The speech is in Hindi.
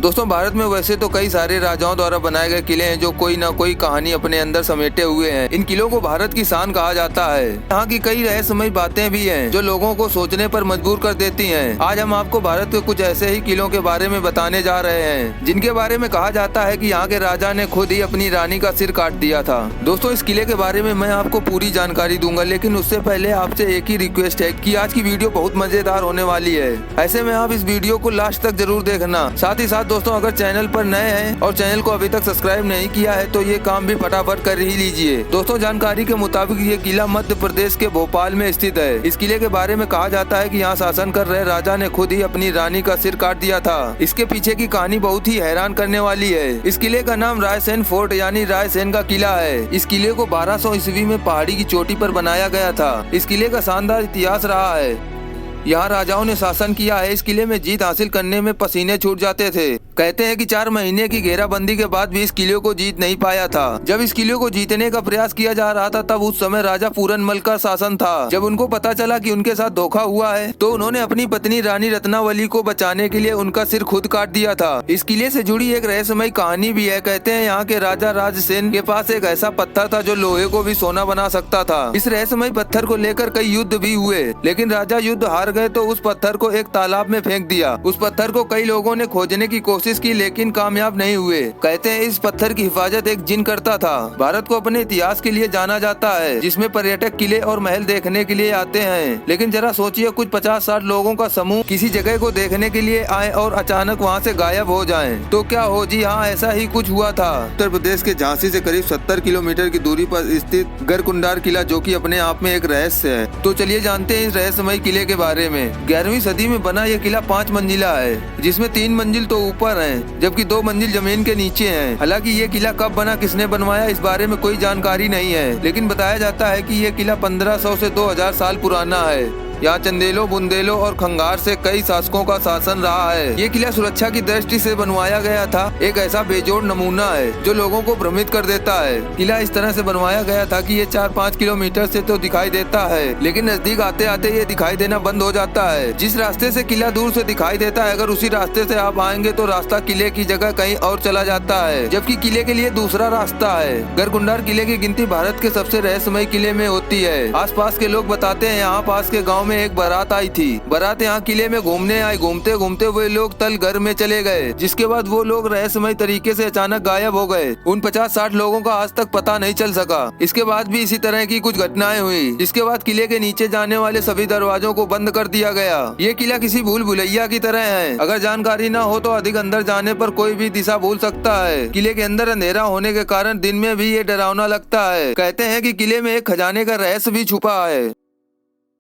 दोस्तों भारत में वैसे तो कई सारे राजाओं द्वारा बनाए गए किले हैं जो कोई न कोई कहानी अपने अंदर समेटे हुए हैं। इन किलों को भारत की शान कहा जाता है। यहाँ की कई रहस्यमयी बातें भी हैं जो लोगों को सोचने पर मजबूर कर देती हैं। आज हम आपको भारत के कुछ ऐसे ही किलों के बारे में बताने जा रहे हैं जिनके बारे में कहा जाता है कि यहाँ के राजा ने खुद ही अपनी रानी का सिर काट दिया था। दोस्तों इस किले के बारे में मैं आपको पूरी जानकारी दूंगा, लेकिन उससे पहले आपसे एक ही रिक्वेस्ट है कि आज की वीडियो बहुत मजेदार होने वाली है। ऐसे में आप इस वीडियो को लास्ट तक जरूर देखना। साथ ही साथ दोस्तों अगर चैनल पर नए हैं और चैनल को अभी तक सब्सक्राइब नहीं किया है तो ये काम भी फटाफट कर ही लीजिए। दोस्तों जानकारी के मुताबिक ये किला मध्य प्रदेश के भोपाल में स्थित है। इस किले के बारे में कहा जाता है कि यहाँ शासन कर रहे राजा ने खुद ही अपनी रानी का सिर काट दिया था। इसके पीछे की कहानी बहुत ही हैरान करने वाली है। इस किले का नाम रायसेन फोर्ट यानी रायसेन का किला है। इस किले को 1200 ईस्वी में पहाड़ी की चोटी पर बनाया गया था। इस किले का शानदार इतिहास रहा है। यहाँ राजाओं ने शासन किया है। इस किले में जीत हासिल करने में पसीने छूट जाते थे। कहते हैं कि 4 महीने की घेराबंदी के बाद भी इस किले को जीत नहीं पाया था। जब इस किले को जीतने का प्रयास किया जा रहा था तब उस समय राजा पूरनमल का शासन था। जब उनको पता चला कि उनके साथ धोखा हुआ है तो उन्होंने अपनी पत्नी रानी रत्नावली को बचाने के लिए उनका सिर खुद काट दिया था। इस किले से जुड़ी एक रहस्यमयी कहानी भी है। कहते हैं यहाँ के राजा राजसेन के पास एक ऐसा पत्थर था जो लोहे को भी सोना बना सकता था। इस रहस्यमयी पत्थर को लेकर कई युद्ध भी हुए, लेकिन राजा युद्ध हार गए तो उस पत्थर को एक तालाब में फेंक दिया। उस पत्थर को कई लोगों ने खोजने की कोशिश की लेकिन कामयाब नहीं हुए। कहते हैं इस पत्थर की हिफाजत एक जिन करता था। भारत को अपने इतिहास के लिए जाना जाता है जिसमें पर्यटक किले और महल देखने के लिए आते हैं। लेकिन जरा सोचिए कुछ 50-60 लोगों का समूह किसी जगह को देखने के लिए आए और अचानक वहाँ से गायब हो जाएं, तो क्या हो? जी हाँ, ऐसा ही कुछ हुआ था। उत्तर प्रदेश के झांसी से करीब 70 किलोमीटर की दूरी पर स्थित गढ़कुंडार किला, जो कि अपने आप में एक रहस्य है। तो चलिए जानते हैं इस रहस्यमयी किले के बारे में। 11वीं सदी में बना यह किला 5 मंजिला है, जिसमें 3 मंजिल तो ऊपर हैं, जबकि 2 मंजिल जमीन के नीचे हैं। हालांकि ये किला कब बना, किसने बनवाया, इस बारे में कोई जानकारी नहीं है, लेकिन बताया जाता है कि यह किला 1500 से 2000 साल पुराना है। यहाँ चंदेलों, बुंदेलों और खंगार से कई शासकों का शासन रहा है। ये किला सुरक्षा की दृष्टि से बनवाया गया था। एक ऐसा बेजोड़ नमूना है जो लोगों को भ्रमित कर देता है। किला इस तरह से बनवाया गया था कि ये 4-5 किलोमीटर से तो दिखाई देता है, लेकिन नजदीक आते आते ये दिखाई देना बंद हो जाता है। जिस रास्ते से किला दूर से दिखाई देता है, अगर उसी रास्ते से आप आएंगे तो रास्ता किले की जगह कहीं और चला जाता है, जबकि किले के लिए दूसरा रास्ता है। गढ़कुंडार किले की गिनती भारत के सबसे रहस्यमयी किले में होती है। आसपास के लोग बताते हैं यहाँ पास के गाँव में एक बारात आई थी। बारात यहाँ किले में घूमने आई। घूमते घूमते वे लोग तल घर में चले गए, जिसके बाद वो लोग रहस्यमय तरीके से अचानक गायब हो गए। उन 50-60 लोगों का आज तक पता नहीं चल सका। इसके बाद भी इसी तरह की कुछ घटनाएं हुई, जिसके बाद किले के नीचे जाने वाले सभी दरवाजों को बंद कर दिया गया। ये किला किसी भूल भुलैया की तरह है। अगर जानकारी न हो तो अधिक अंदर जाने पर कोई भी दिशा भूल सकता है। किले के अंदर अंधेरा होने के कारण दिन में भी ये डरावना लगता है। कहते हैं कि किले में एक खजाने का रहस्य भी छुपा है।